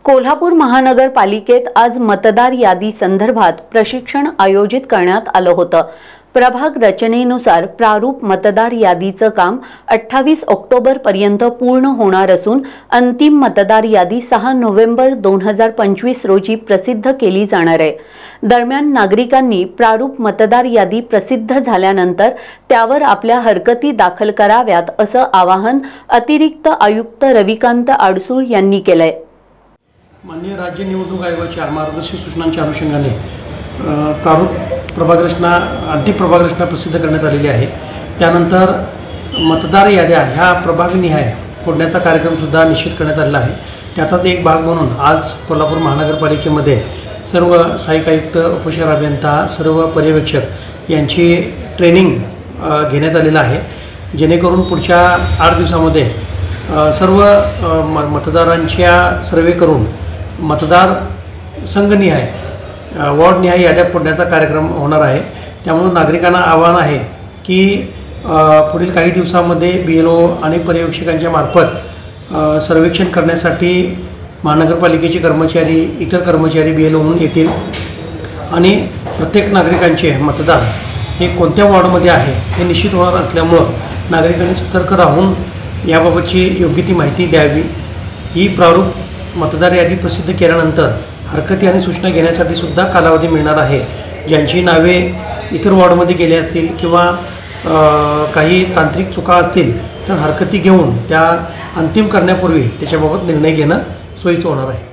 कोल्हापूर महानगरपालिकेत आज मतदार यादी संदर्भात प्रशिक्षण आयोजित करण्यात आलं होतं। प्रभाग रचनेनुसार प्रारूप मतदार यादीचं काम 28 ऑक्टोबर पर्यंत पूर्ण होणार असून अंतिम मतदार यादी 6 नोव्हेंबर 2025 रोजी प्रसिद्ध केली जाणार आहे। दरम्यान नागरिकांनी प्रारूप मतदार यादी प्रसिद्ध झाल्यानंतर त्यावर आपल्या हरकती दाखल कराव्यात असं आवाहन अतिरिक्त आयुक्त रविकांत आडसूळ यांनी केलंय। माननीय राज्य निवडणूक आयोगाच्या मार्गदर्शक सूचनांच्या अनुषंगाने प्रारूप प्रभाग रचना अंतिम प्रभाग रचना प्रसिद्ध करण्यात आलेली आहे। त्यानंतर मतदार याद्या ह्या प्रभागनिहाय फोडण्याचा कार्यक्रमसुद्धा निश्चित करण्यात आलेला आहे। त्याचाच एक भाग म्हणून आज कोल्हापूर महानगरपालिकेमध्ये सर्व सहाय्यक आयुक्त, उपशहर अभियंता, सर्व पर्यवेक्षक यांची ट्रेनिंग घेण्यात आलेलं आहे, जेणेकरून पुढच्या 8 दिवसामध्ये सर्व मतदारांच्या सर्वे करून मतदार संघनिहाय वॉर्डनिहाय याद्या फोडण्याचा कार्यक्रम होणार आहे। त्यामुळे नागरिकांना आव्हान आहे की पुढील काही दिवसांमध्ये BLO आणि पर्यवेक्षकांच्या मार्फत सर्वेक्षण करण्यासाठी महानगरपालिकेचे कर्मचारी, इतर कर्मचारी BLO म्हणून येतील आणि प्रत्येक नागरिकांचे मतदार हे कोणत्या वॉर्डमध्ये आहे हे निश्चित होणार असल्यामुळं नागरिकांनी सतर्क राहून याबाबतची योग्य ती माहिती द्यावी। ही प्रारूप मतदार यादी प्रसिद्ध केल्यानंतर हरकती आणि सूचना घेण्यासाठी सुद्धा कालावधी मिळणार आहे। ज्यांची नावे इतर वॉर्डमध्ये गेले असतील किंवा काही तांत्रिक चुका असतील तर हरकती घेऊन त्या अंतिम करण्यापूर्वी त्याच्याबाबत निर्णय घेणं सोयीचं होणार आहे।